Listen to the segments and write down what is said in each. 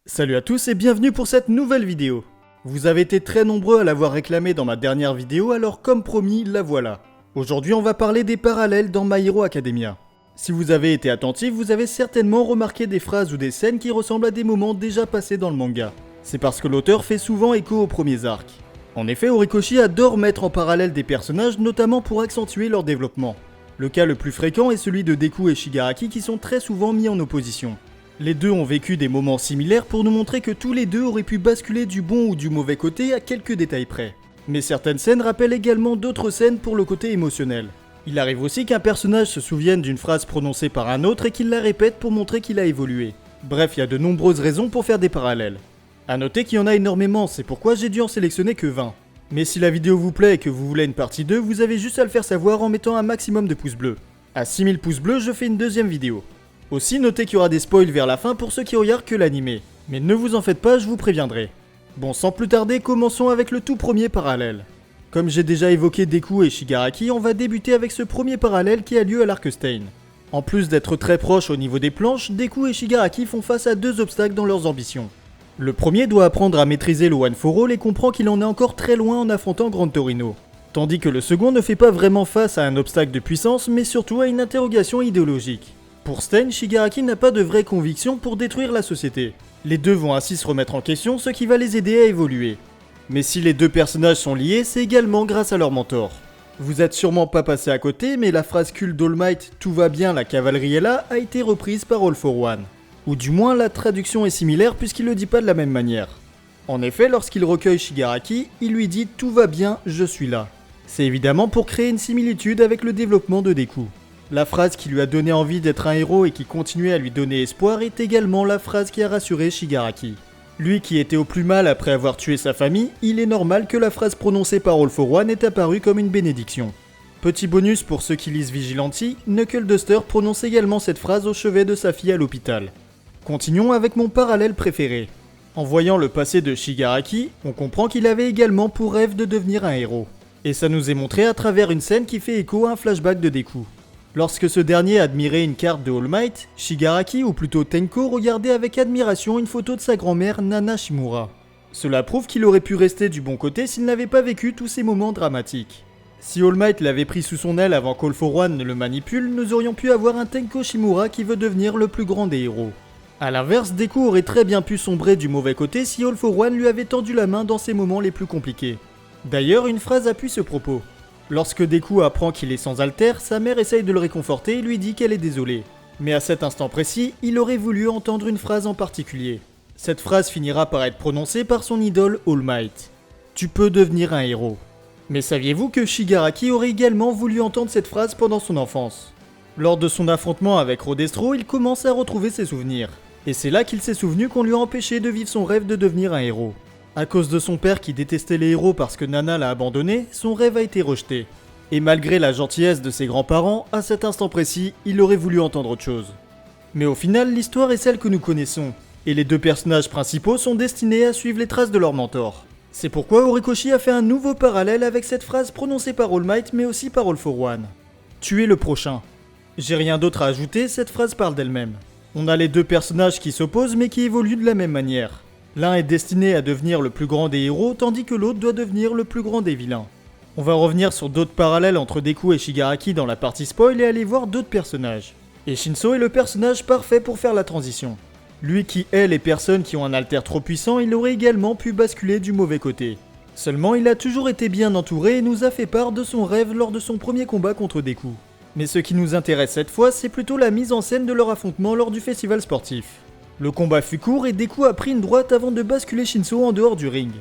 Salut à tous et bienvenue pour cette nouvelle vidéo. Vous avez été très nombreux à l'avoir réclamé dans ma dernière vidéo, alors comme promis, la voilà. Aujourd'hui on va parler des parallèles dans My Hero Academia. Si vous avez été attentif, vous avez certainement remarqué des phrases ou des scènes qui ressemblent à des moments déjà passés dans le manga. C'est parce que l'auteur fait souvent écho aux premiers arcs. En effet, Horikoshi adore mettre en parallèle des personnages, notamment pour accentuer leur développement. Le cas le plus fréquent est celui de Deku et Shigaraki qui sont très souvent mis en opposition. Les deux ont vécu des moments similaires pour nous montrer que tous les deux auraient pu basculer du bon ou du mauvais côté à quelques détails près. Mais certaines scènes rappellent également d'autres scènes pour le côté émotionnel. Il arrive aussi qu'un personnage se souvienne d'une phrase prononcée par un autre et qu'il la répète pour montrer qu'il a évolué. Bref, il y a de nombreuses raisons pour faire des parallèles. A noter qu'il y en a énormément, c'est pourquoi j'ai dû en sélectionner que 20. Mais si la vidéo vous plaît et que vous voulez une partie 2, vous avez juste à le faire savoir en mettant un maximum de pouces bleus. À 6000 pouces bleus, je fais une deuxième vidéo. Aussi, notez qu'il y aura des spoils vers la fin pour ceux qui regardent que l'animé. Mais ne vous en faites pas, je vous préviendrai. Bon, sans plus tarder, commençons avec le tout premier parallèle. Comme j'ai déjà évoqué Deku et Shigaraki, on va débuter avec ce premier parallèle qui a lieu à l'Arc Stein. En plus d'être très proches au niveau des planches, Deku et Shigaraki font face à deux obstacles dans leurs ambitions. Le premier doit apprendre à maîtriser le One for All et comprend qu'il en est encore très loin en affrontant Grand Torino. Tandis que le second ne fait pas vraiment face à un obstacle de puissance, mais surtout à une interrogation idéologique. Pour Stein, Shigaraki n'a pas de vraie conviction pour détruire la société. Les deux vont ainsi se remettre en question, ce qui va les aider à évoluer. Mais si les deux personnages sont liés, c'est également grâce à leur mentor. Vous êtes sûrement pas passé à côté, mais la phrase culte d'All Might « Tout va bien, la cavalerie est là » a été reprise par All for One. Ou du moins, la traduction est similaire puisqu'il le dit pas de la même manière. En effet, lorsqu'il recueille Shigaraki, il lui dit « Tout va bien, je suis là ». C'est évidemment pour créer une similitude avec le développement de Deku. La phrase qui lui a donné envie d'être un héros et qui continuait à lui donner espoir est également la phrase qui a rassuré Shigaraki. Lui qui était au plus mal après avoir tué sa famille, il est normal que la phrase prononcée par All for One ait apparu comme une bénédiction. Petit bonus pour ceux qui lisent Vigilante, Knuckle Duster prononce également cette phrase au chevet de sa fille à l'hôpital. Continuons avec mon parallèle préféré. En voyant le passé de Shigaraki, on comprend qu'il avait également pour rêve de devenir un héros. Et ça nous est montré à travers une scène qui fait écho à un flashback de Deku. Lorsque ce dernier admirait une carte de All Might, Shigaraki, ou plutôt Tenko, regardait avec admiration une photo de sa grand-mère Nana Shimura. Cela prouve qu'il aurait pu rester du bon côté s'il n'avait pas vécu tous ces moments dramatiques. Si All Might l'avait pris sous son aile avant qu'All for One ne le manipule, nous aurions pu avoir un Tenko Shimura qui veut devenir le plus grand des héros. A l'inverse, Deku aurait très bien pu sombrer du mauvais côté si All for One lui avait tendu la main dans ses moments les plus compliqués. D'ailleurs, une phrase appuie ce propos. Lorsque Deku apprend qu'il est sans alter, sa mère essaye de le réconforter et lui dit qu'elle est désolée. Mais à cet instant précis, il aurait voulu entendre une phrase en particulier. Cette phrase finira par être prononcée par son idole All Might. Tu peux devenir un héros. Mais saviez-vous que Shigaraki aurait également voulu entendre cette phrase pendant son enfance? Lors de son affrontement avec Rodestro, il commence à retrouver ses souvenirs. Et c'est là qu'il s'est souvenu qu'on lui a empêché de vivre son rêve de devenir un héros. À cause de son père qui détestait les héros parce que Nana l'a abandonné, son rêve a été rejeté. Et malgré la gentillesse de ses grands-parents, à cet instant précis, il aurait voulu entendre autre chose. Mais au final, l'histoire est celle que nous connaissons, et les deux personnages principaux sont destinés à suivre les traces de leur mentor. C'est pourquoi Horikoshi a fait un nouveau parallèle avec cette phrase prononcée par All Might mais aussi par All for One. Tu es le prochain. J'ai rien d'autre à ajouter, cette phrase parle d'elle-même. On a les deux personnages qui s'opposent mais qui évoluent de la même manière. L'un est destiné à devenir le plus grand des héros, tandis que l'autre doit devenir le plus grand des vilains. On va revenir sur d'autres parallèles entre Deku et Shigaraki dans la partie spoil et aller voir d'autres personnages. Et Shinso est le personnage parfait pour faire la transition. Lui qui hait les personnes qui ont un alter trop puissant, il aurait également pu basculer du mauvais côté. Seulement, il a toujours été bien entouré et nous a fait part de son rêve lors de son premier combat contre Deku. Mais ce qui nous intéresse cette fois, c'est plutôt la mise en scène de leur affrontement lors du festival sportif. Le combat fut court et Deku a pris une droite avant de basculer Shinso en dehors du ring.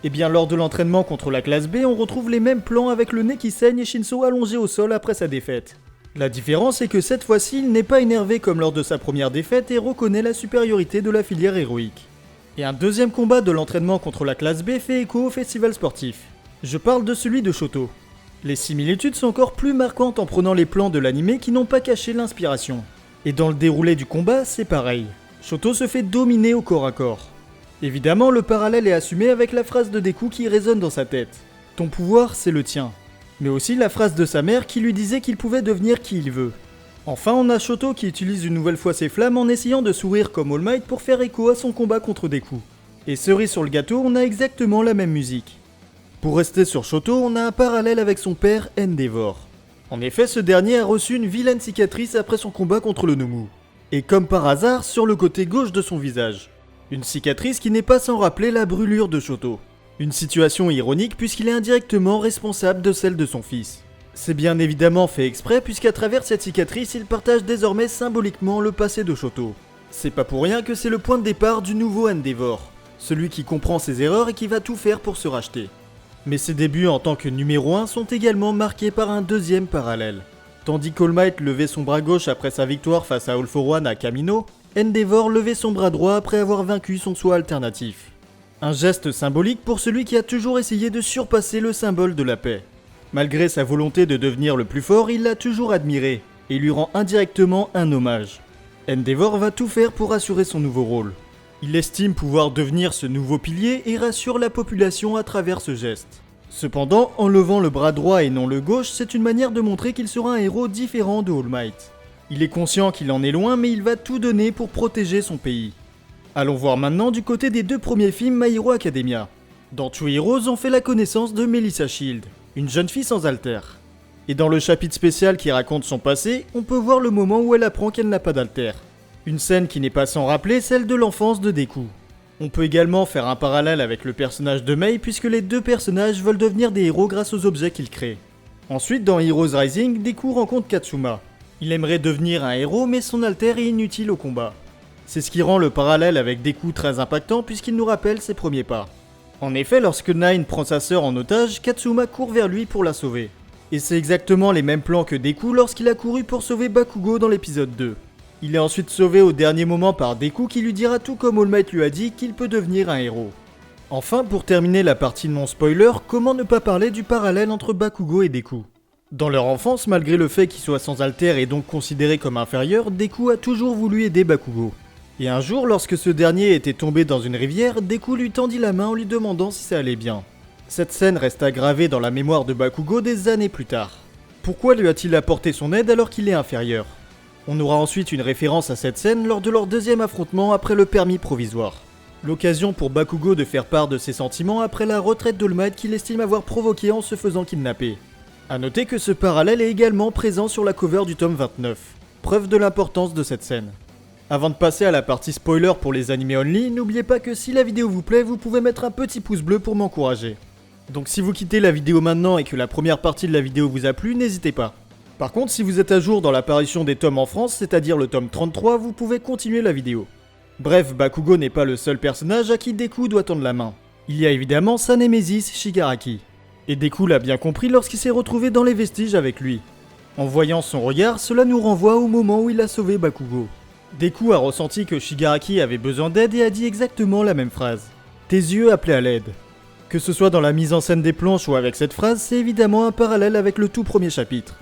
Et bien lors de l'entraînement contre la classe B, on retrouve les mêmes plans avec le nez qui saigne et Shinso allongé au sol après sa défaite. La différence est que cette fois-ci, il n'est pas énervé comme lors de sa première défaite et reconnaît la supériorité de la filière héroïque. Et un deuxième combat de l'entraînement contre la classe B fait écho au festival sportif. Je parle de celui de Shoto. Les similitudes sont encore plus marquantes en prenant les plans de l'anime qui n'ont pas caché l'inspiration. Et dans le déroulé du combat, c'est pareil. Shoto se fait dominer au corps à corps. Évidemment, le parallèle est assumé avec la phrase de Deku qui résonne dans sa tête. Ton pouvoir, c'est le tien. Mais aussi la phrase de sa mère qui lui disait qu'il pouvait devenir qui il veut. Enfin, on a Shoto qui utilise une nouvelle fois ses flammes en essayant de sourire comme All Might pour faire écho à son combat contre Deku. Et cerise sur le gâteau, on a exactement la même musique. Pour rester sur Shoto, on a un parallèle avec son père Endeavor. En effet, ce dernier a reçu une vilaine cicatrice après son combat contre le Nomu. Et comme par hasard, sur le côté gauche de son visage. Une cicatrice qui n'est pas sans rappeler la brûlure de Shoto. Une situation ironique puisqu'il est indirectement responsable de celle de son fils. C'est bien évidemment fait exprès puisqu'à travers cette cicatrice, il partage désormais symboliquement le passé de Shoto. C'est pas pour rien que c'est le point de départ du nouveau Endeavor, celui qui comprend ses erreurs et qui va tout faire pour se racheter. Mais ses débuts en tant que numéro 1 sont également marqués par un deuxième parallèle. Tandis qu'All Might levait son bras gauche après sa victoire face à All For One à Kamino, Endeavor levait son bras droit après avoir vaincu son soi alternatif. Un geste symbolique pour celui qui a toujours essayé de surpasser le symbole de la paix. Malgré sa volonté de devenir le plus fort, il l'a toujours admiré, et lui rend indirectement un hommage. Endeavor va tout faire pour assurer son nouveau rôle. Il estime pouvoir devenir ce nouveau pilier et rassure la population à travers ce geste. Cependant, en levant le bras droit et non le gauche, c'est une manière de montrer qu'il sera un héros différent de All Might. Il est conscient qu'il en est loin, mais il va tout donner pour protéger son pays. Allons voir maintenant du côté des deux premiers films My Hero Academia. Dans True Heroes, on fait la connaissance de Melissa Shield, une jeune fille sans alter. Et dans le chapitre spécial qui raconte son passé, on peut voir le moment où elle apprend qu'elle n'a pas d'alter. Une scène qui n'est pas sans rappeler celle de l'enfance de Deku. On peut également faire un parallèle avec le personnage de Mei puisque les deux personnages veulent devenir des héros grâce aux objets qu'ils créent. Ensuite, dans Heroes Rising, Deku rencontre Katsuma. Il aimerait devenir un héros mais son alter est inutile au combat. C'est ce qui rend le parallèle avec Deku très impactant puisqu'il nous rappelle ses premiers pas. En effet, lorsque Nine prend sa sœur en otage, Katsuma court vers lui pour la sauver. Et c'est exactement les mêmes plans que Deku lorsqu'il a couru pour sauver Bakugo dans l'épisode 2. Il est ensuite sauvé au dernier moment par Deku qui lui dira tout comme All Might lui a dit qu'il peut devenir un héros. Enfin, pour terminer la partie non spoiler, comment ne pas parler du parallèle entre Bakugo et Deku. Dans leur enfance, malgré le fait qu'il soit sans alter et donc considéré comme inférieur, Deku a toujours voulu aider Bakugo. Et un jour, lorsque ce dernier était tombé dans une rivière, Deku lui tendit la main en lui demandant si ça allait bien. Cette scène resta gravée dans la mémoire de Bakugo des années plus tard. Pourquoi lui a-t-il apporté son aide alors qu'il est inférieur? On aura ensuite une référence à cette scène lors de leur deuxième affrontement après le permis provisoire. L'occasion pour Bakugo de faire part de ses sentiments après la retraite d'All Might qu'il estime avoir provoqué en se faisant kidnapper. A noter que ce parallèle est également présent sur la cover du tome 29, preuve de l'importance de cette scène. Avant de passer à la partie spoiler pour les animés only, n'oubliez pas que si la vidéo vous plaît, vous pouvez mettre un petit pouce bleu pour m'encourager. Donc si vous quittez la vidéo maintenant et que la première partie de la vidéo vous a plu, n'hésitez pas. Par contre, si vous êtes à jour dans l'apparition des tomes en France, c'est-à-dire le tome 33, vous pouvez continuer la vidéo. Bref, Bakugo n'est pas le seul personnage à qui Deku doit tendre la main. Il y a évidemment sa némésis Shigaraki. Et Deku l'a bien compris lorsqu'il s'est retrouvé dans les vestiges avec lui. En voyant son regard, cela nous renvoie au moment où il a sauvé Bakugo. Deku a ressenti que Shigaraki avait besoin d'aide et a dit exactement la même phrase. « Tes yeux appelaient à l'aide ». Que ce soit dans la mise en scène des planches ou avec cette phrase, c'est évidemment un parallèle avec le tout premier chapitre.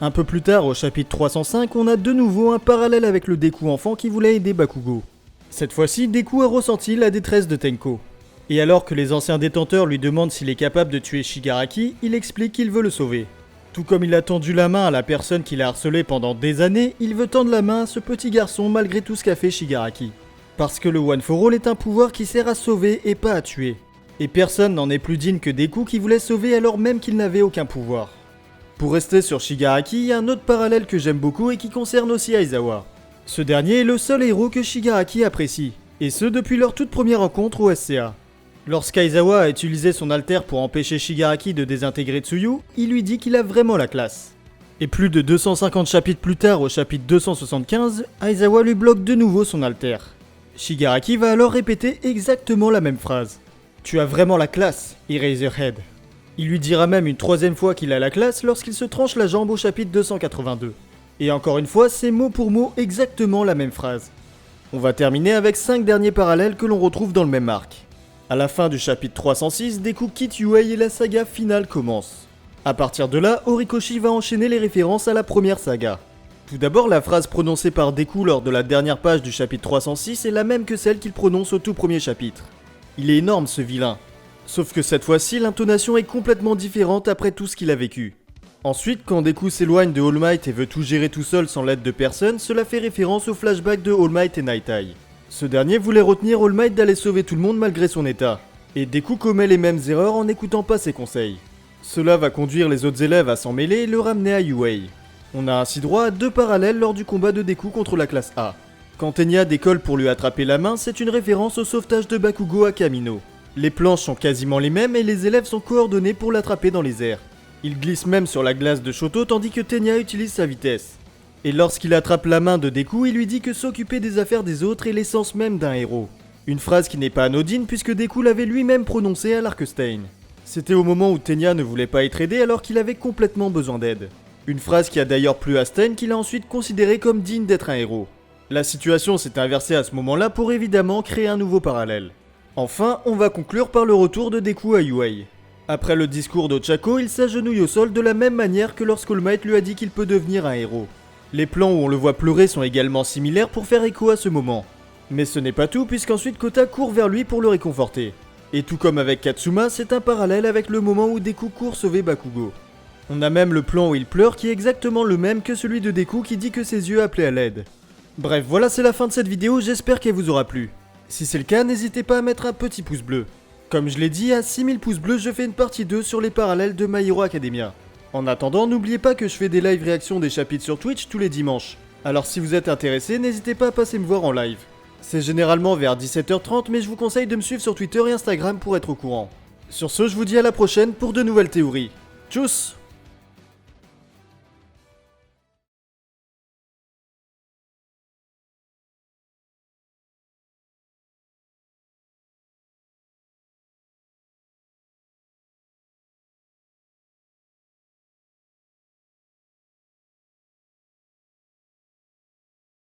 Un peu plus tard, au chapitre 305, on a de nouveau un parallèle avec le Deku enfant qui voulait aider Bakugo. Cette fois-ci, Deku a ressenti la détresse de Tenko. Et alors que les anciens détenteurs lui demandent s'il est capable de tuer Shigaraki, il explique qu'il veut le sauver. Tout comme il a tendu la main à la personne qui l'a harcelé pendant des années, il veut tendre la main à ce petit garçon malgré tout ce qu'a fait Shigaraki. Parce que le One for All est un pouvoir qui sert à sauver et pas à tuer. Et personne n'en est plus digne que Deku qui voulait sauver alors même qu'il n'avait aucun pouvoir. Pour rester sur Shigaraki, il y a un autre parallèle que j'aime beaucoup et qui concerne aussi Aizawa. Ce dernier est le seul héros que Shigaraki apprécie, et ce depuis leur toute première rencontre au SCA. Lorsqu'Aizawa a utilisé son alter pour empêcher Shigaraki de désintégrer Tsuyu, il lui dit qu'il a vraiment la classe. Et plus de 250 chapitres plus tard, au chapitre 275, Aizawa lui bloque de nouveau son alter. Shigaraki va alors répéter exactement la même phrase. « Tu as vraiment la classe, Eraserhead ». Il lui dira même une troisième fois qu'il a la classe lorsqu'il se tranche la jambe au chapitre 282. Et encore une fois, c'est mot pour mot exactement la même phrase. On va terminer avec 5 derniers parallèles que l'on retrouve dans le même arc. A la fin du chapitre 306, Deku quitte Yuei et la saga finale commence. A partir de là, Horikoshi va enchaîner les références à la première saga. Tout d'abord, la phrase prononcée par Deku lors de la dernière page du chapitre 306 est la même que celle qu'il prononce au tout premier chapitre. Il est énorme ce vilain. Sauf que cette fois-ci, l'intonation est complètement différente après tout ce qu'il a vécu. Ensuite, quand Deku s'éloigne de All Might et veut tout gérer tout seul sans l'aide de personne, cela fait référence au flashback de All Might et Night Eye. Ce dernier voulait retenir All Might d'aller sauver tout le monde malgré son état, et Deku commet les mêmes erreurs en n'écoutant pas ses conseils. Cela va conduire les autres élèves à s'en mêler et le ramener à UA. On a ainsi droit à 2 parallèles lors du combat de Deku contre la classe A. Quand Tenya décolle pour lui attraper la main, c'est une référence au sauvetage de Bakugo à Kamino. Les planches sont quasiment les mêmes et les élèves sont coordonnés pour l'attraper dans les airs. Il glisse même sur la glace de Shoto tandis que Tenya utilise sa vitesse. Et lorsqu'il attrape la main de Deku, il lui dit que s'occuper des affaires des autres est l'essence même d'un héros. Une phrase qui n'est pas anodine puisque Deku l'avait lui-même prononcée à l'Arkestein. C'était au moment où Tenya ne voulait pas être aidé alors qu'il avait complètement besoin d'aide. Une phrase qui a d'ailleurs plu à Stein qu'il a ensuite considéré comme digne d'être un héros. La situation s'est inversée à ce moment-là pour évidemment créer un nouveau parallèle. Enfin, on va conclure par le retour de Deku à UA. Après le discours d'Ochako, il s'agenouille au sol de la même manière que lorsqu'All Might lui a dit qu'il peut devenir un héros. Les plans où on le voit pleurer sont également similaires pour faire écho à ce moment. Mais ce n'est pas tout puisqu'ensuite Kota court vers lui pour le réconforter. Et tout comme avec Katsuma, c'est un parallèle avec le moment où Deku court sauver Bakugo. On a même le plan où il pleure qui est exactement le même que celui de Deku qui dit que ses yeux appelaient à l'aide. Bref, voilà, c'est la fin de cette vidéo, j'espère qu'elle vous aura plu. Si c'est le cas, n'hésitez pas à mettre un petit pouce bleu. Comme je l'ai dit, à 6000 pouces bleus, je fais une partie 2 sur les parallèles de My Hero Academia. En attendant, n'oubliez pas que je fais des live réactions des chapitres sur Twitch tous les dimanches. Alors si vous êtes intéressé, n'hésitez pas à passer me voir en live. C'est généralement vers 17h30, mais je vous conseille de me suivre sur Twitter et Instagram pour être au courant. Sur ce, je vous dis à la prochaine pour de nouvelles théories. Tchuss!